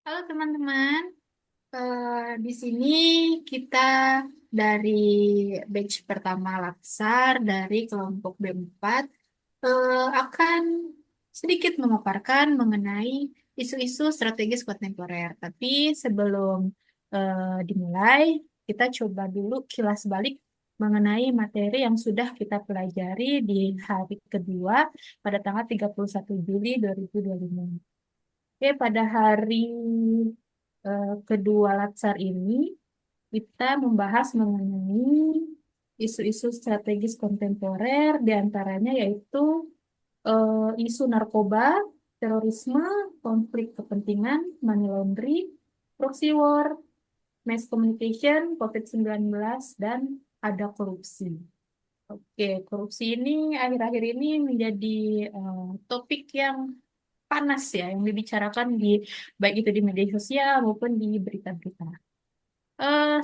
Halo teman-teman. Di sini kita dari batch pertama Laksar dari kelompok B4 akan sedikit memaparkan mengenai isu-isu strategis kontemporer. Tapi sebelum dimulai, kita coba dulu kilas balik mengenai materi yang sudah kita pelajari di hari kedua pada tanggal 31 Juli 2025. Oke, pada hari kedua Latsar ini kita membahas mengenai isu-isu strategis kontemporer, diantaranya yaitu isu narkoba, terorisme, konflik kepentingan, money laundering, proxy war, mass communication, COVID-19, dan ada korupsi. Oke, korupsi ini akhir-akhir ini menjadi topik yang panas ya, yang dibicarakan di baik itu di media sosial maupun di berita-berita.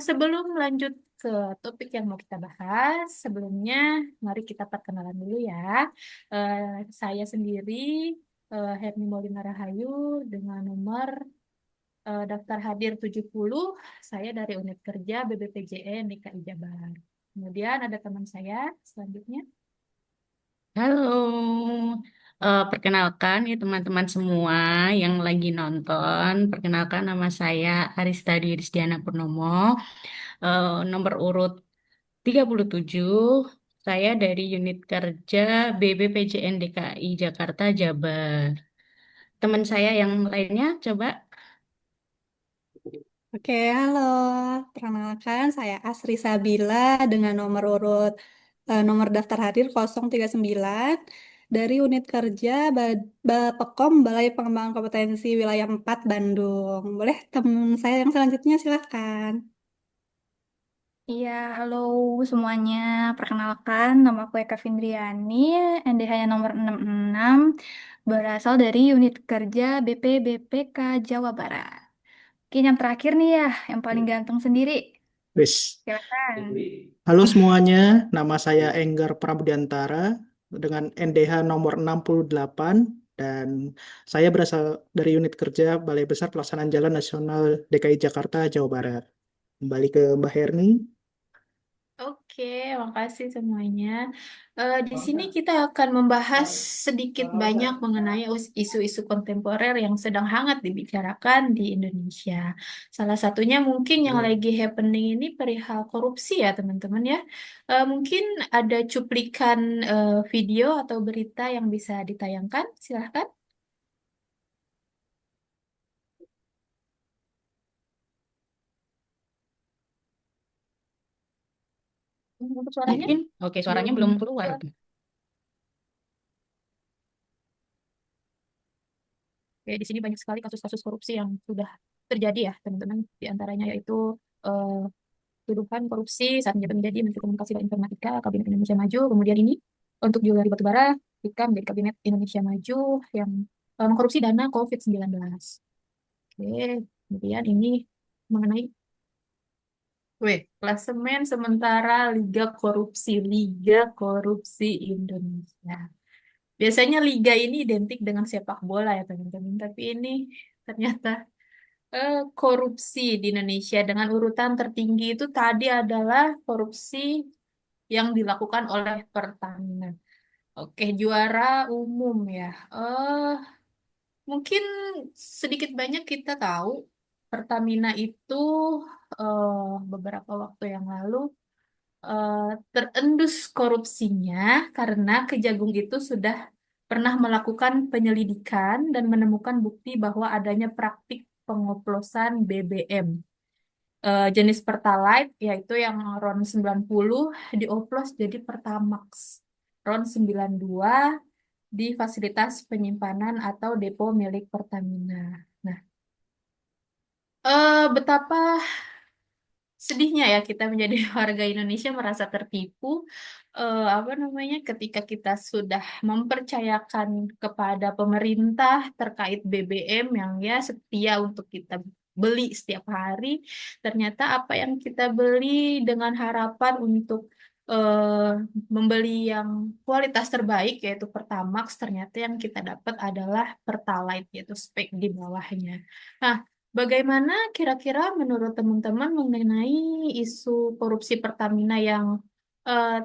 Sebelum lanjut ke topik yang mau kita bahas, sebelumnya mari kita perkenalan dulu ya. Eh, saya sendiri, Herni Maulina Rahayu, dengan nomor daftar hadir 70, saya dari unit kerja BBPJN DKI Jabar. Kemudian ada teman saya selanjutnya. Halo, perkenalkan ya teman-teman semua yang lagi nonton. Perkenalkan nama saya Arista Dwi Rizdiana Purnomo, nomor urut 37. Saya dari unit kerja BBPJN DKI Jakarta Jabar. Teman saya yang lainnya coba. Oke, halo. Perkenalkan, saya Asri Sabila dengan nomor urut nomor daftar hadir 039 dari unit kerja Bapekom Balai Pengembangan Kompetensi Wilayah 4 Bandung. Boleh teman saya yang selanjutnya silahkan. Iya, halo semuanya. Perkenalkan, nama aku Eka Findriani, NDH-nya nomor 66, berasal dari unit kerja BPBPK Jawa Barat. Oke, yang terakhir nih ya, yang paling ganteng sendiri. Wis. Silakan. Halo semuanya, nama saya Enggar Prabudiantara dengan NDH nomor 68 dan saya berasal dari unit kerja Balai Besar Pelaksanaan Jalan Nasional DKI Jakarta, Jawa Barat. Kembali ke Mbak Herni. Oke, makasih semuanya. Di sini kita akan membahas sedikit banyak mengenai isu-isu kontemporer yang sedang hangat dibicarakan di Indonesia. Salah satunya mungkin yang lagi happening ini perihal korupsi ya teman-teman ya. Mungkin ada cuplikan video atau berita yang bisa ditayangkan, silahkan. Untuk suaranya Mungkin, oke suaranya belum. belum keluar. Oke, di sini banyak sekali kasus-kasus korupsi yang sudah terjadi ya teman-teman. Di antaranya yaitu eh, tuduhan korupsi saat menjadi Menteri Komunikasi dan Informatika Kabinet Indonesia Maju. Kemudian ini untuk Juliari Batubara ketika menjadi Kabinet Indonesia Maju yang mengkorupsi dana COVID-19. Oke, kemudian ini mengenai klasemen sementara Liga Korupsi Indonesia. Biasanya liga ini identik dengan sepak bola ya teman-teman, tapi ini ternyata korupsi di Indonesia dengan urutan tertinggi itu tadi adalah korupsi yang dilakukan oleh Pertamina. Oke, juara umum ya. Mungkin sedikit banyak kita tahu Pertamina itu eh, beberapa waktu yang lalu eh, terendus korupsinya karena Kejagung itu sudah pernah melakukan penyelidikan dan menemukan bukti bahwa adanya praktik pengoplosan BBM jenis Pertalite, yaitu yang RON 90 dioplos jadi Pertamax RON 92 di fasilitas penyimpanan atau depo milik Pertamina. Nah, betapa sedihnya ya kita menjadi warga Indonesia merasa tertipu apa namanya ketika kita sudah mempercayakan kepada pemerintah terkait BBM yang ya setia untuk kita beli setiap hari, ternyata apa yang kita beli dengan harapan untuk eh, membeli yang kualitas terbaik yaitu Pertamax, ternyata yang kita dapat adalah Pertalite yaitu spek di bawahnya. Nah, Bagaimana kira-kira menurut teman-teman mengenai isu korupsi Pertamina yang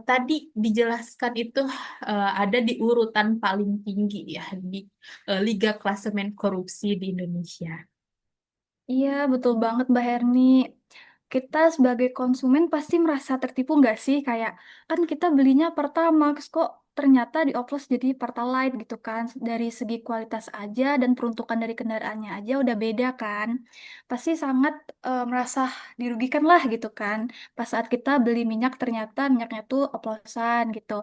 tadi dijelaskan itu ada di urutan paling tinggi ya di Liga Klasemen Korupsi di Indonesia? Iya, betul banget Mbak Herni. Kita sebagai konsumen pasti merasa tertipu nggak sih? Kayak kan kita belinya Pertamax kok ternyata dioplos jadi Pertalite gitu kan. Dari segi kualitas aja dan peruntukan dari kendaraannya aja udah beda kan. Pasti sangat merasa dirugikan lah gitu kan. Pas saat kita beli minyak ternyata minyaknya tuh oplosan gitu.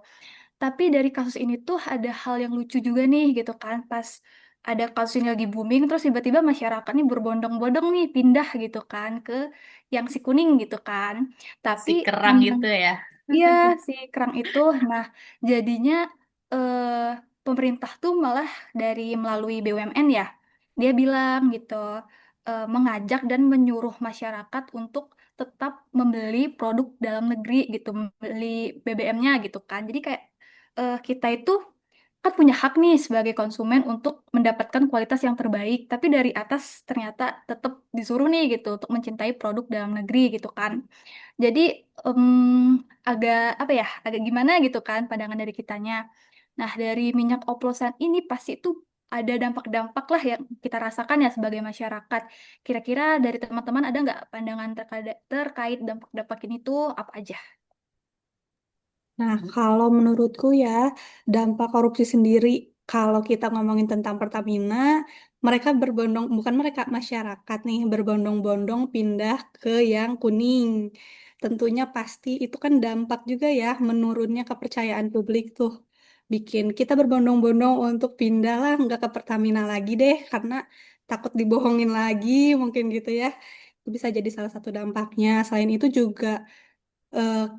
Tapi dari kasus ini tuh ada hal yang lucu juga nih gitu kan. Pas ada kasus ini lagi booming, terus tiba-tiba masyarakat nih berbondong-bondong nih pindah gitu kan ke yang si kuning gitu kan. Tapi Si kerang memang itu ya. iya si kerang itu, nah jadinya eh, pemerintah tuh malah dari melalui BUMN ya, dia bilang gitu, mengajak dan menyuruh masyarakat untuk tetap membeli produk dalam negeri gitu, membeli BBM-nya gitu kan. Jadi kayak kita itu kan punya hak nih sebagai konsumen untuk mendapatkan kualitas yang terbaik, tapi dari atas ternyata tetap disuruh nih gitu untuk mencintai produk dalam negeri gitu kan. Jadi agak apa ya, agak gimana gitu kan pandangan dari kitanya. Nah, dari minyak oplosan ini pasti itu ada dampak-dampak lah yang kita rasakan ya sebagai masyarakat. Kira-kira dari teman-teman ada nggak pandangan terkait dampak-dampak ini tuh apa aja? Nah, kalau menurutku ya, dampak korupsi sendiri, kalau kita ngomongin tentang Pertamina, mereka berbondong, bukan mereka, masyarakat nih, berbondong-bondong pindah ke yang kuning. Tentunya pasti itu kan dampak juga ya, menurunnya kepercayaan publik tuh. Bikin kita berbondong-bondong untuk pindah lah, nggak ke Pertamina lagi deh, karena takut dibohongin lagi, mungkin gitu ya. Itu bisa jadi salah satu dampaknya. Selain itu juga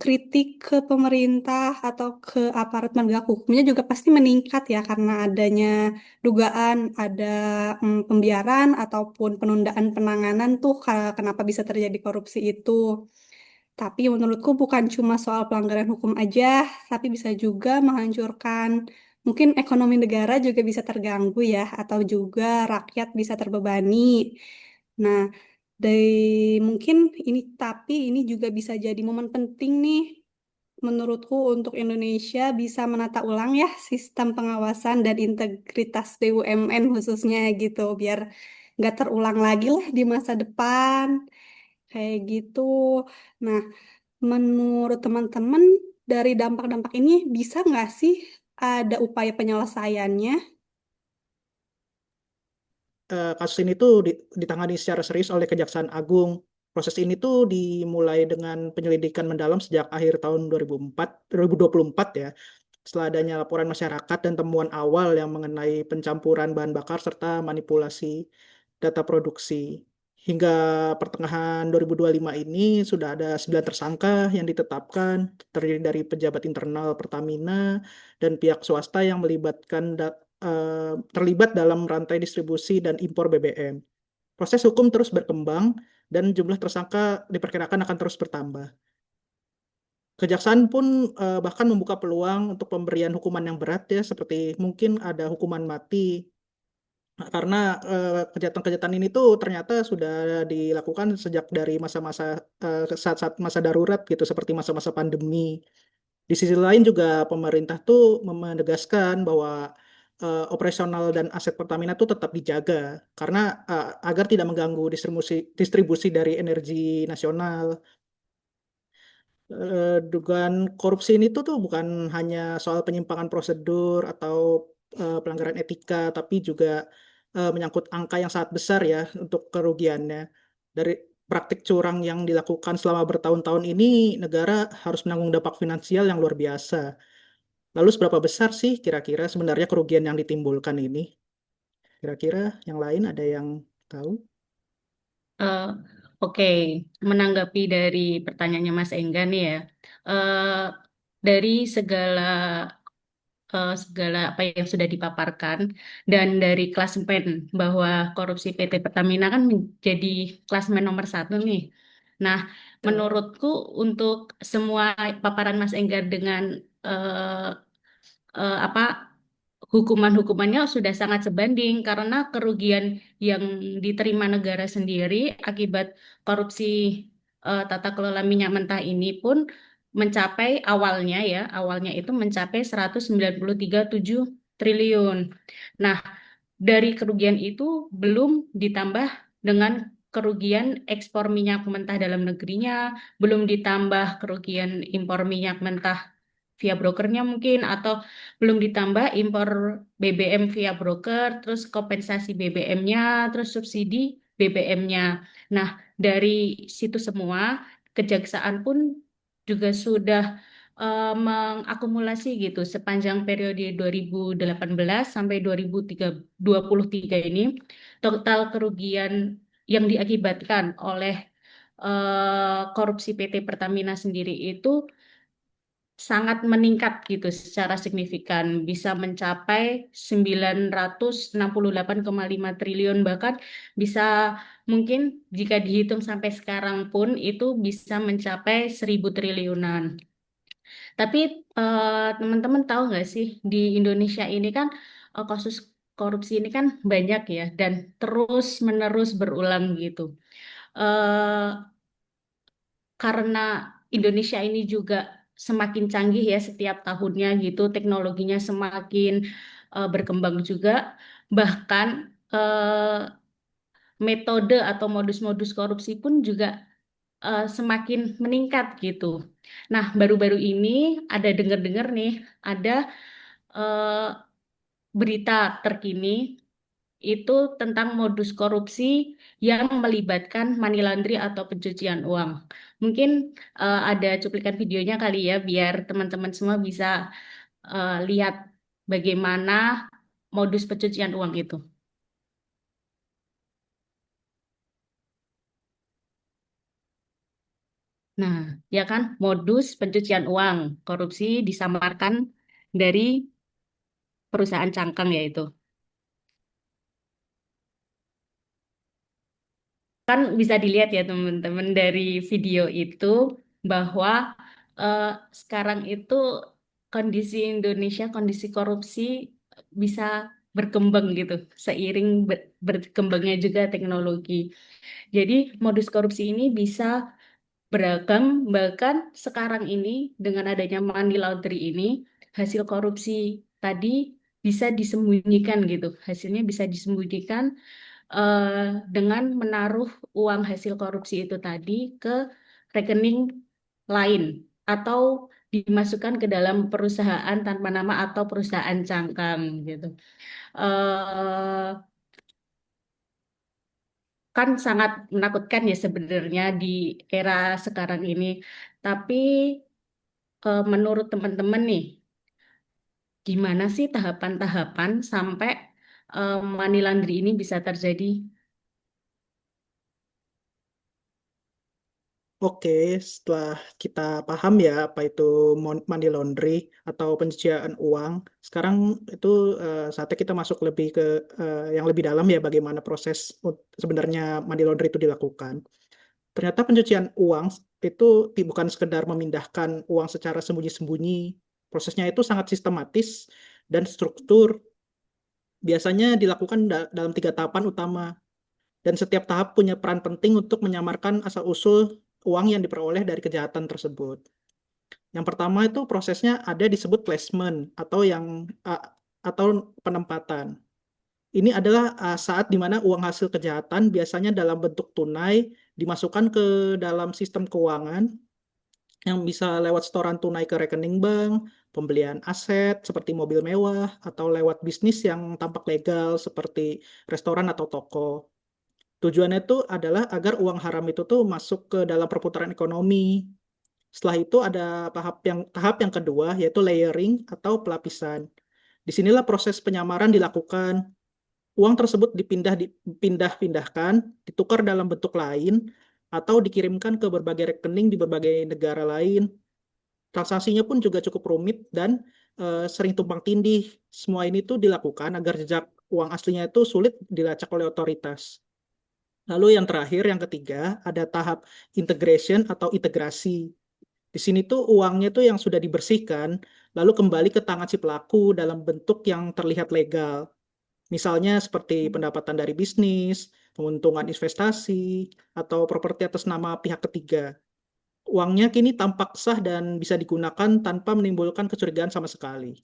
kritik ke pemerintah atau ke aparat penegak hukumnya juga pasti meningkat ya karena adanya dugaan ada pembiaran ataupun penundaan penanganan tuh kenapa bisa terjadi korupsi itu. Tapi menurutku bukan cuma soal pelanggaran hukum aja, tapi bisa juga menghancurkan mungkin ekonomi negara juga bisa terganggu ya atau juga rakyat bisa terbebani. Nah, dari mungkin ini tapi ini juga bisa jadi momen penting nih menurutku untuk Indonesia bisa menata ulang ya sistem pengawasan dan integritas BUMN khususnya gitu biar nggak terulang lagi lah di masa depan kayak gitu. Nah, menurut teman-teman dari dampak-dampak ini bisa nggak sih ada upaya penyelesaiannya? Kasus ini tuh ditangani secara serius oleh Kejaksaan Agung. Proses ini tuh dimulai dengan penyelidikan mendalam sejak akhir tahun 2024 ya. Setelah adanya laporan masyarakat dan temuan awal yang mengenai pencampuran bahan bakar serta manipulasi data produksi. Hingga pertengahan 2025 ini sudah ada 9 tersangka yang ditetapkan terdiri dari pejabat internal Pertamina dan pihak swasta yang terlibat dalam rantai distribusi dan impor BBM. Proses hukum terus berkembang dan jumlah tersangka diperkirakan akan terus bertambah. Kejaksaan pun bahkan membuka peluang untuk pemberian hukuman yang berat ya, seperti mungkin ada hukuman mati. Nah, karena kejahatan-kejahatan ini tuh ternyata sudah dilakukan sejak dari masa-masa saat-saat masa darurat gitu, seperti masa-masa pandemi. Di sisi lain juga pemerintah tuh menegaskan bahwa operasional dan aset Pertamina tuh tetap dijaga karena agar tidak mengganggu distribusi dari energi nasional. Dugaan korupsi ini tuh bukan hanya soal penyimpangan prosedur atau pelanggaran etika, tapi juga menyangkut angka yang sangat besar ya untuk kerugiannya. Dari praktik curang yang dilakukan selama bertahun-tahun ini, negara harus menanggung dampak finansial yang luar biasa. Lalu seberapa besar sih kira-kira sebenarnya kerugian yang ditimbulkan ini? Kira-kira yang lain ada yang tahu? Eh, oke, menanggapi dari pertanyaannya Mas Enggan nih ya, eh, dari segala apa yang sudah dipaparkan dan dari klasemen bahwa korupsi PT Pertamina kan menjadi klasemen nomor satu nih. Nah, Betul. menurutku untuk semua paparan Mas Enggar dengan eh, apa hukuman-hukumannya sudah sangat sebanding karena kerugian yang diterima negara sendiri akibat korupsi tata kelola minyak mentah ini pun mencapai awalnya itu mencapai 193,7 triliun. Nah, dari kerugian itu belum ditambah dengan kerugian ekspor minyak mentah dalam negerinya, belum ditambah kerugian impor minyak mentah via brokernya mungkin, atau belum ditambah impor BBM via broker, terus kompensasi BBM-nya, terus subsidi BBM-nya. Nah, dari situ semua, kejaksaan pun juga sudah mengakumulasi gitu sepanjang periode 2018 sampai 2023 ini, total kerugian yang diakibatkan oleh korupsi PT Pertamina sendiri itu sangat meningkat gitu secara signifikan, bisa mencapai 968,5 triliun, bahkan bisa mungkin jika dihitung sampai sekarang pun itu bisa mencapai 1.000 triliunan. Tapi teman-teman tahu nggak sih di Indonesia ini kan kasus korupsi ini kan banyak ya dan terus menerus berulang gitu. Eh, karena Indonesia ini juga semakin canggih ya setiap tahunnya gitu, teknologinya semakin berkembang juga, bahkan metode atau modus-modus korupsi pun juga semakin meningkat gitu. Nah, baru-baru ini ada dengar-dengar nih, ada eh, berita terkini itu tentang modus korupsi yang melibatkan money laundry atau pencucian uang. Mungkin ada cuplikan videonya kali ya, biar teman-teman semua bisa lihat bagaimana modus pencucian uang itu. Nah, ya kan, modus pencucian uang, korupsi disamarkan dari perusahaan cangkang yaitu. Kan bisa dilihat ya teman-teman dari video itu bahwa eh, sekarang itu kondisi Indonesia, kondisi korupsi bisa berkembang gitu seiring berkembangnya juga teknologi. Jadi modus korupsi ini bisa beragam, bahkan sekarang ini dengan adanya money laundry ini hasil korupsi tadi bisa disembunyikan gitu. Hasilnya bisa disembunyikan eh, dengan menaruh uang hasil korupsi itu tadi ke rekening lain atau dimasukkan ke dalam perusahaan tanpa nama atau perusahaan cangkang gitu. eh Kan sangat menakutkan ya sebenarnya di era sekarang ini. Tapi menurut teman-teman nih, gimana sih tahapan-tahapan sampai money laundry ini bisa terjadi? Oke, setelah kita paham ya apa itu money laundry atau pencucian uang, sekarang itu saatnya kita masuk lebih ke yang lebih dalam ya bagaimana proses sebenarnya money laundry itu dilakukan. Ternyata pencucian uang itu bukan sekedar memindahkan uang secara sembunyi-sembunyi. Prosesnya itu sangat sistematis dan struktur. Biasanya dilakukan dalam 3 tahapan utama. Dan setiap tahap punya peran penting untuk menyamarkan asal-usul uang yang diperoleh dari kejahatan tersebut. Yang pertama itu prosesnya ada disebut placement atau penempatan. Ini adalah saat di mana uang hasil kejahatan biasanya dalam bentuk tunai dimasukkan ke dalam sistem keuangan yang bisa lewat setoran tunai ke rekening bank, pembelian aset seperti mobil mewah, atau lewat bisnis yang tampak legal seperti restoran atau toko. Tujuannya itu adalah agar uang haram itu tuh masuk ke dalam perputaran ekonomi. Setelah itu ada tahap yang kedua yaitu layering atau pelapisan. Disinilah proses penyamaran dilakukan. Uang tersebut dipindah-pindahkan, ditukar dalam bentuk lain, atau dikirimkan ke berbagai rekening di berbagai negara lain. Transaksinya pun juga cukup rumit dan sering tumpang tindih. Semua ini tuh dilakukan agar jejak uang aslinya itu sulit dilacak oleh otoritas. Lalu yang terakhir, yang ketiga, ada tahap integration atau integrasi. Di sini tuh uangnya tuh yang sudah dibersihkan, lalu kembali ke tangan si pelaku dalam bentuk yang terlihat legal. Misalnya seperti pendapatan dari bisnis, keuntungan investasi, atau properti atas nama pihak ketiga. Uangnya kini tampak sah dan bisa digunakan tanpa menimbulkan kecurigaan sama sekali.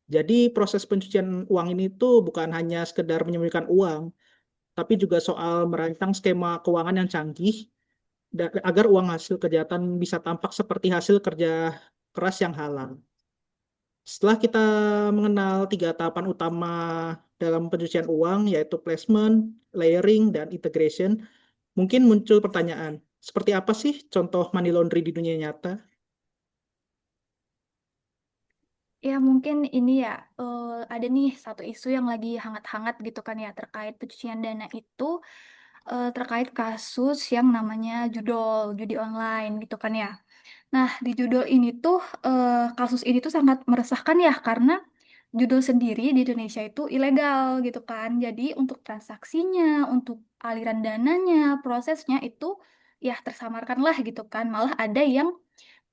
Jadi proses pencucian uang ini tuh bukan hanya sekedar menyembunyikan uang, tapi juga soal merancang skema keuangan yang canggih agar uang hasil kejahatan bisa tampak seperti hasil kerja keras yang halal. Setelah kita mengenal tiga tahapan utama dalam pencucian uang, yaitu placement, layering, dan integration, mungkin muncul pertanyaan, seperti apa sih contoh money laundry di dunia nyata? Ya mungkin ini ya ada nih satu isu yang lagi hangat-hangat gitu kan ya terkait pencucian dana itu terkait kasus yang namanya judi online gitu kan ya. Nah di judul ini tuh kasus ini tuh sangat meresahkan ya karena judul sendiri di Indonesia itu ilegal gitu kan. Jadi untuk transaksinya, untuk aliran dananya, prosesnya itu ya tersamarkan lah gitu kan. Malah ada yang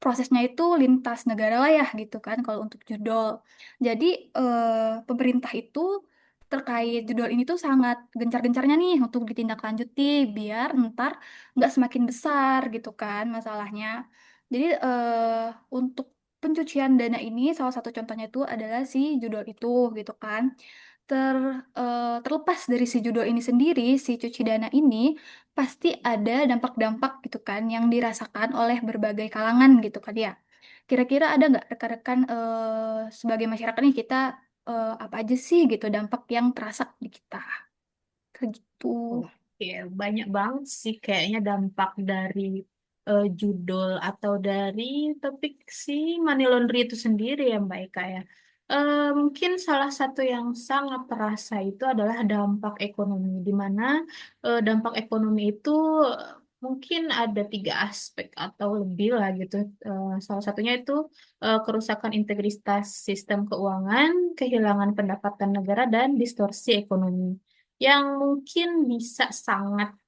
prosesnya itu lintas negara lah ya gitu kan kalau untuk judol. Jadi pemerintah itu terkait judol ini tuh sangat gencar-gencarnya nih untuk ditindaklanjuti biar ntar nggak semakin besar gitu kan masalahnya. Jadi untuk pencucian dana ini salah satu contohnya itu adalah si judol itu gitu kan. Terlepas dari si judul ini sendiri, si cuci dana ini pasti ada dampak-dampak gitu kan yang dirasakan oleh berbagai kalangan gitu kan ya. Kira-kira ada nggak rekan-rekan sebagai masyarakat nih kita apa aja sih gitu dampak yang terasa di kita? Kayak gitu. Oke, banyak banget sih kayaknya dampak dari judul atau dari topik si money laundry itu sendiri ya Mbak Eka ya. Mungkin salah satu yang sangat terasa itu adalah dampak ekonomi, di mana dampak ekonomi itu mungkin ada tiga aspek atau lebih lah gitu. Salah satunya itu kerusakan integritas sistem keuangan, kehilangan pendapatan negara, dan distorsi ekonomi yang mungkin bisa sangat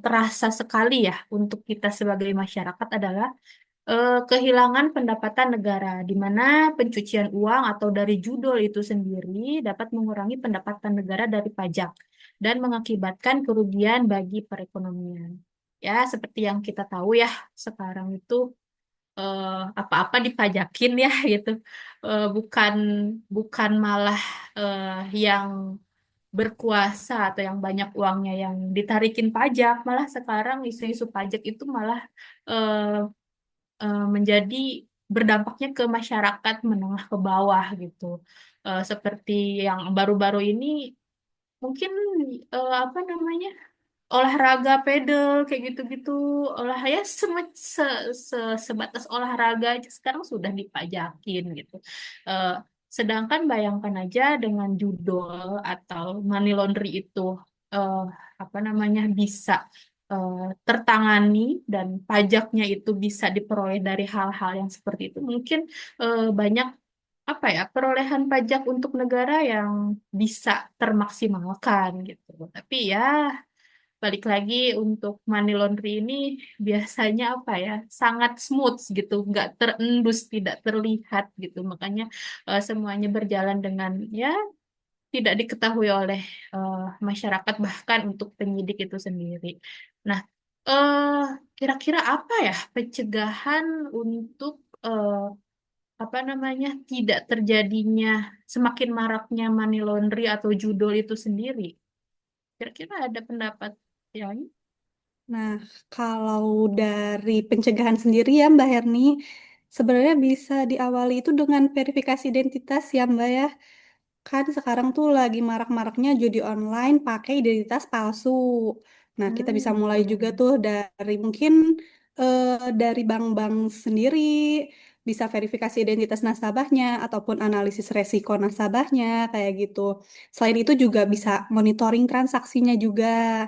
terasa sekali ya untuk kita sebagai masyarakat adalah kehilangan pendapatan negara, di mana pencucian uang atau dari judul itu sendiri dapat mengurangi pendapatan negara dari pajak dan mengakibatkan kerugian bagi perekonomian. Ya, seperti yang kita tahu ya, sekarang itu apa-apa dipajakin ya gitu. Bukan bukan malah yang berkuasa atau yang banyak uangnya yang ditarikin pajak, malah sekarang isu-isu pajak itu malah eh, menjadi berdampaknya ke masyarakat menengah ke bawah gitu. Seperti yang baru-baru ini mungkin apa namanya olahraga pedal kayak gitu-gitu olah ya sebatas olahraga aja sekarang sudah dipajakin gitu. Eh, Sedangkan bayangkan aja dengan judol atau money laundry itu eh, apa namanya bisa eh, tertangani dan pajaknya itu bisa diperoleh dari hal-hal yang seperti itu mungkin banyak apa ya perolehan pajak untuk negara yang bisa termaksimalkan gitu. Tapi ya balik lagi untuk money laundry ini biasanya apa ya sangat smooth gitu nggak terendus tidak terlihat gitu makanya semuanya berjalan dengan ya tidak diketahui oleh eh, masyarakat bahkan untuk penyidik itu sendiri. Nah, eh kira-kira apa ya pencegahan untuk apa namanya tidak terjadinya semakin maraknya money laundry atau judul itu sendiri? Kira-kira ada pendapat yang Nah, kalau dari pencegahan sendiri ya Mbak Herni, sebenarnya bisa diawali itu dengan verifikasi identitas ya Mbak ya. Kan sekarang tuh lagi marak-maraknya judi online pakai identitas palsu. Nah, kita bisa mulai juga betul. tuh dari mungkin dari bank-bank sendiri, bisa verifikasi identitas nasabahnya ataupun analisis resiko nasabahnya kayak gitu. Selain itu juga bisa monitoring transaksinya juga.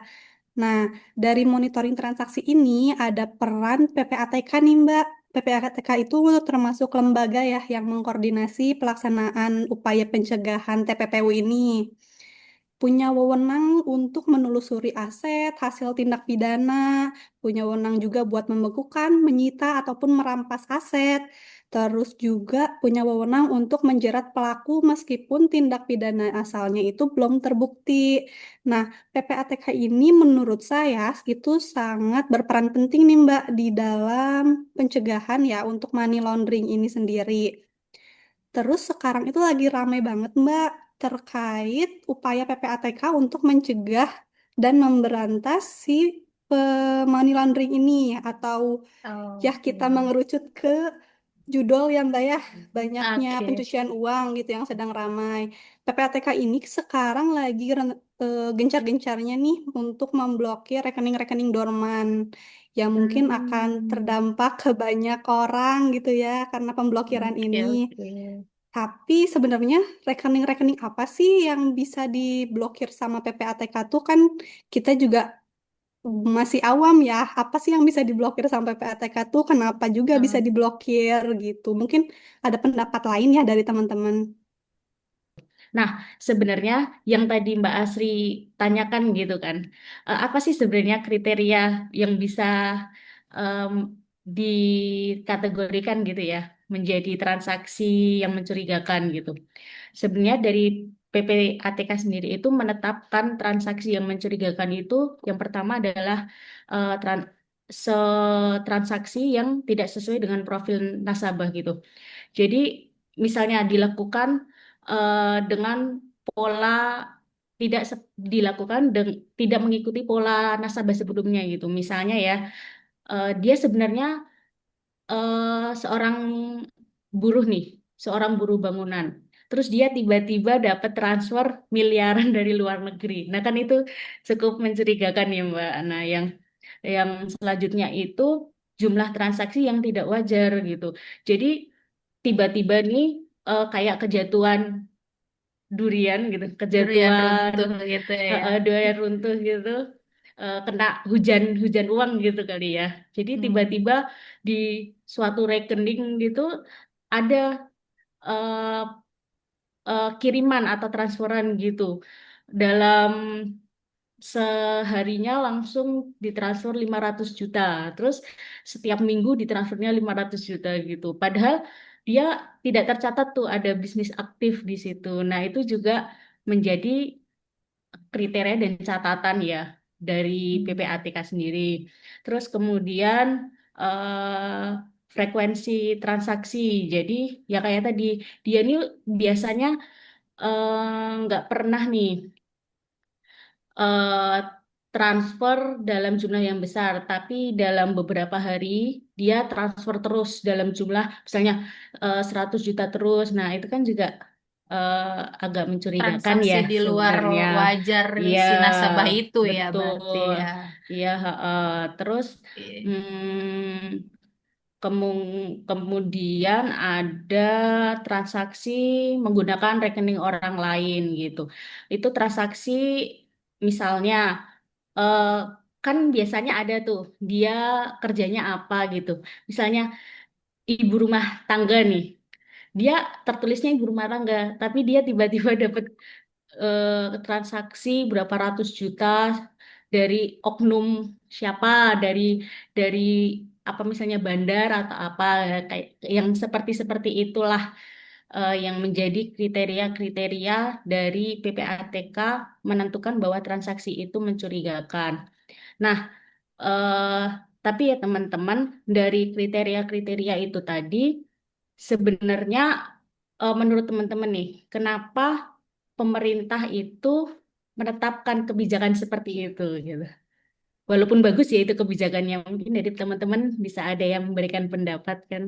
Nah, dari monitoring transaksi ini ada peran PPATK nih, Mbak. PPATK itu termasuk lembaga ya yang mengkoordinasi pelaksanaan upaya pencegahan TPPU ini. punya wewenang untuk menelusuri aset, hasil tindak pidana, punya wewenang juga buat membekukan, menyita, ataupun merampas aset. Terus juga punya wewenang untuk menjerat pelaku meskipun tindak pidana asalnya itu belum terbukti. Nah, PPATK ini menurut saya itu sangat berperan penting nih Mbak di dalam pencegahan ya untuk money laundering ini sendiri. Terus sekarang itu lagi ramai banget Mbak terkait upaya PPATK untuk mencegah dan memberantas si money laundering ini atau ya kita Oke. mengerucut ke judul yang Mbak ya banyaknya Oke. pencucian uang gitu yang sedang ramai. PPATK ini sekarang lagi gencar-gencarnya nih untuk memblokir rekening-rekening dorman yang mungkin akan Hmm. terdampak ke banyak orang gitu ya karena pemblokiran Oke, ini. oke. Tapi sebenarnya rekening-rekening apa sih yang bisa diblokir sama PPATK tuh kan kita juga masih awam ya. Apa sih yang bisa diblokir sama PPATK tuh? Kenapa juga bisa Hmm. diblokir gitu? Mungkin ada pendapat lain ya dari teman-teman. Nah, sebenarnya yang tadi Mbak Asri tanyakan gitu kan, apa sih sebenarnya kriteria yang bisa em, dikategorikan gitu ya, menjadi transaksi yang mencurigakan gitu. Sebenarnya dari PPATK sendiri itu menetapkan transaksi yang mencurigakan itu yang pertama adalah eh, tran- transaksi yang tidak sesuai dengan profil nasabah gitu. Jadi misalnya dilakukan dengan pola tidak mengikuti pola nasabah sebelumnya gitu. Misalnya ya, dia sebenarnya seorang buruh nih, seorang buruh bangunan. Terus dia tiba-tiba dapat transfer miliaran dari luar negeri. Nah kan itu cukup mencurigakan ya Mbak. Nah yang selanjutnya itu jumlah transaksi yang tidak wajar gitu. Jadi tiba-tiba nih kayak kejatuhan durian gitu, Durian kejatuhan runtuh gitu ya. durian runtuh gitu, kena hujan hujan uang gitu kali ya. Jadi Hmm. tiba-tiba di suatu rekening gitu ada eh, kiriman atau transferan gitu dalam seharinya langsung ditransfer 500 juta. Terus setiap minggu ditransfernya 500 juta gitu. Padahal dia tidak tercatat tuh ada bisnis aktif di situ. Nah, itu juga menjadi kriteria dan catatan ya dari Hmm. PPATK sendiri. Terus kemudian frekuensi transaksi. Jadi ya kayak tadi dia ini biasanya nggak pernah nih eh, transfer dalam jumlah yang besar, tapi dalam beberapa hari dia transfer terus dalam jumlah misalnya 100 juta terus. Nah, itu kan juga eh, agak mencurigakan ya Transaksi di luar sebenarnya. wajar Iya, si nasabah itu ya berarti betul. ya. Iya, terus Oke. hmm, kemudian ada transaksi menggunakan rekening orang lain gitu. Itu transaksi misalnya eh, kan biasanya ada tuh dia kerjanya apa gitu. Misalnya ibu rumah tangga nih. Dia tertulisnya ibu rumah tangga, tapi dia tiba-tiba dapat transaksi berapa ratus juta dari oknum siapa, dari apa misalnya bandar atau apa kayak yang seperti seperti itulah yang menjadi kriteria-kriteria dari PPATK menentukan bahwa transaksi itu mencurigakan. Nah, eh, tapi ya teman-teman dari kriteria-kriteria itu tadi sebenarnya menurut teman-teman nih, kenapa pemerintah itu menetapkan kebijakan seperti itu gitu. Walaupun bagus ya itu kebijakannya, mungkin dari teman-teman bisa ada yang memberikan pendapat kan.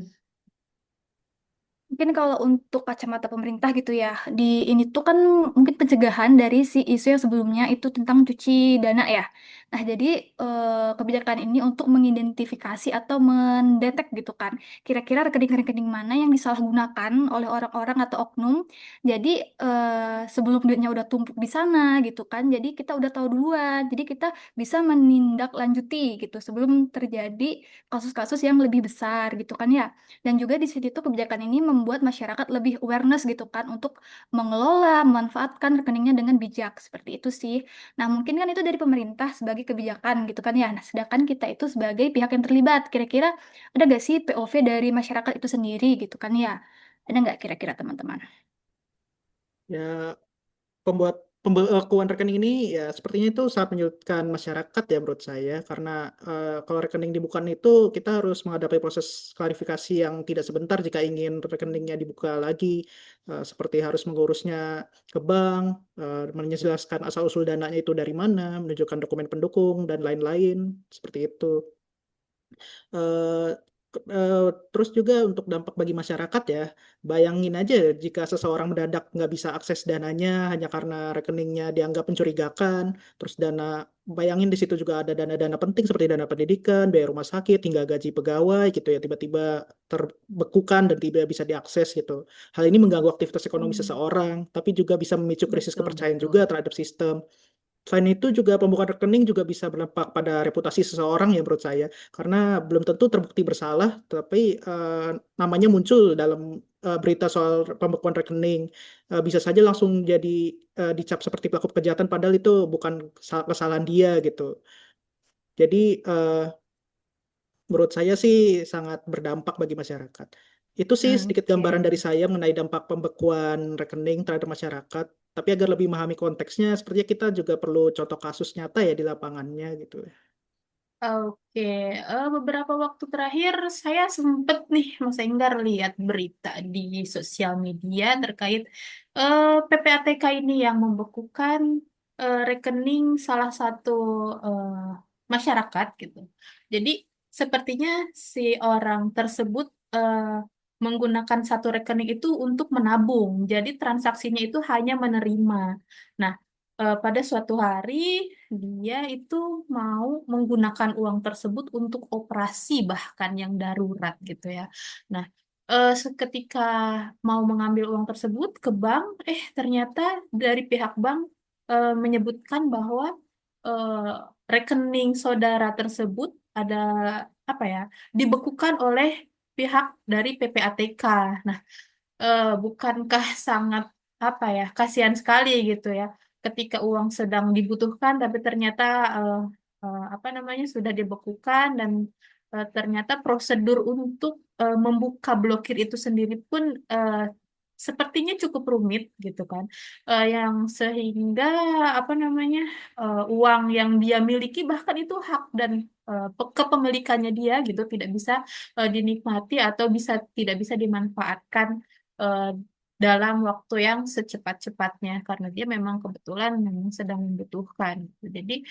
Mungkin kalau untuk kacamata pemerintah gitu ya, di ini tuh kan mungkin pencegahan dari si isu yang sebelumnya itu tentang cuci dana ya. Nah, jadi kebijakan ini untuk mengidentifikasi atau mendetek gitu kan, kira-kira rekening-rekening mana yang disalahgunakan oleh orang-orang atau oknum. Jadi sebelum duitnya udah tumpuk di sana gitu kan, jadi kita udah tahu duluan. Jadi kita bisa menindaklanjuti gitu sebelum terjadi kasus-kasus yang lebih besar gitu kan ya. Dan juga di situ tuh kebijakan ini membuat masyarakat lebih awareness gitu kan untuk mengelola, memanfaatkan rekeningnya dengan bijak. Seperti itu sih. Nah, mungkin kan itu dari pemerintah sebagai kebijakan gitu kan ya. Nah, sedangkan kita itu sebagai pihak yang terlibat. Kira-kira ada gak sih POV dari masyarakat itu sendiri gitu kan ya? Ada nggak kira-kira teman-teman? Ya, pembekuan rekening ini ya sepertinya itu sangat menyulitkan masyarakat ya menurut saya karena kalau rekening dibuka itu kita harus menghadapi proses klarifikasi yang tidak sebentar jika ingin rekeningnya dibuka lagi. Seperti harus mengurusnya ke bank, menjelaskan asal-usul dananya itu dari mana, menunjukkan dokumen pendukung dan lain-lain seperti itu. Eh, Terus juga untuk dampak bagi masyarakat ya, bayangin aja jika seseorang mendadak nggak bisa akses dananya hanya karena rekeningnya dianggap mencurigakan, terus bayangin di situ juga ada dana-dana penting seperti dana pendidikan, biaya rumah sakit, hingga gaji pegawai gitu ya, tiba-tiba terbekukan dan tidak bisa diakses gitu. Hal ini mengganggu aktivitas ekonomi Hmm, seseorang, tapi juga bisa memicu krisis betul, kepercayaan betul. juga terhadap sistem. Selain itu juga pembukaan rekening juga bisa berdampak pada reputasi seseorang ya menurut saya. Karena belum tentu terbukti bersalah, tapi namanya muncul dalam berita soal pembekuan rekening. Bisa saja langsung jadi dicap seperti pelaku kejahatan padahal itu bukan kesalahan dia gitu. Jadi menurut saya sih sangat berdampak bagi masyarakat. Itu sih sedikit Oke. gambaran dari saya mengenai dampak pembekuan rekening terhadap masyarakat. Tapi agar lebih memahami konteksnya, sepertinya kita juga perlu contoh kasus nyata ya di lapangannya gitu. Oke, beberapa waktu terakhir saya sempet nih Mas Enggar lihat berita di sosial media terkait PPATK ini yang membekukan rekening salah satu eh, masyarakat gitu. Jadi sepertinya si orang tersebut menggunakan satu rekening itu untuk menabung. Jadi transaksinya itu hanya menerima. Nah, pada suatu hari dia itu mau menggunakan uang tersebut untuk operasi bahkan yang darurat gitu ya. Nah, seketika mau mengambil uang tersebut ke bank, ternyata dari pihak bank menyebutkan bahwa eh, rekening saudara tersebut ada apa ya, dibekukan oleh pihak dari PPATK. Nah, bukankah sangat apa ya, kasihan sekali gitu ya ketika uang sedang dibutuhkan tapi ternyata eh, apa namanya sudah dibekukan dan ternyata prosedur untuk membuka blokir itu sendiri pun sepertinya cukup rumit gitu kan. Yang sehingga apa namanya uang yang dia miliki bahkan itu hak dan kepemilikannya dia gitu tidak bisa dinikmati atau tidak bisa dimanfaatkan eh, dalam waktu yang secepat-cepatnya karena dia memang kebetulan memang sedang membutuhkan. Jadi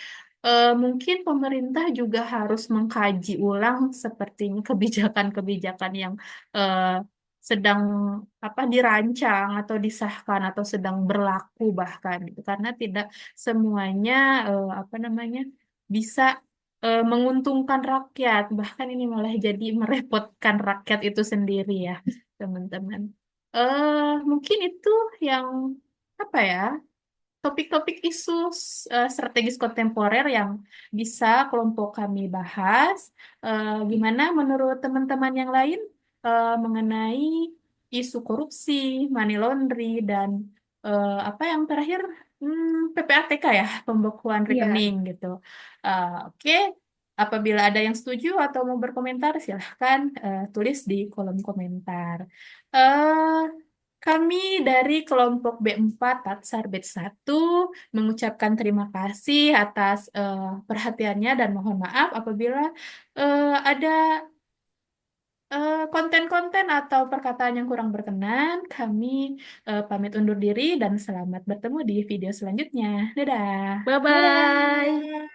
mungkin pemerintah juga harus mengkaji ulang sepertinya kebijakan-kebijakan yang eh, sedang apa dirancang atau disahkan atau sedang berlaku bahkan gitu karena tidak semuanya apa namanya bisa menguntungkan rakyat bahkan ini malah jadi merepotkan rakyat itu sendiri ya teman-teman. Mungkin itu yang apa ya, topik-topik isu strategis kontemporer yang bisa kelompok kami bahas. Gimana menurut teman-teman yang lain mengenai isu korupsi, money laundry, dan apa yang terakhir PPATK ya, pembekuan Iya. rekening gitu. Oke, apabila ada yang setuju atau mau berkomentar, silahkan tulis di kolom komentar. Eh, Kami dari kelompok B4 Tatsar Batch 1 mengucapkan terima kasih atas perhatiannya dan mohon maaf apabila ada konten-konten atau perkataan yang kurang berkenan. Kami pamit undur diri dan selamat bertemu di video selanjutnya. Dadah. Bye-bye.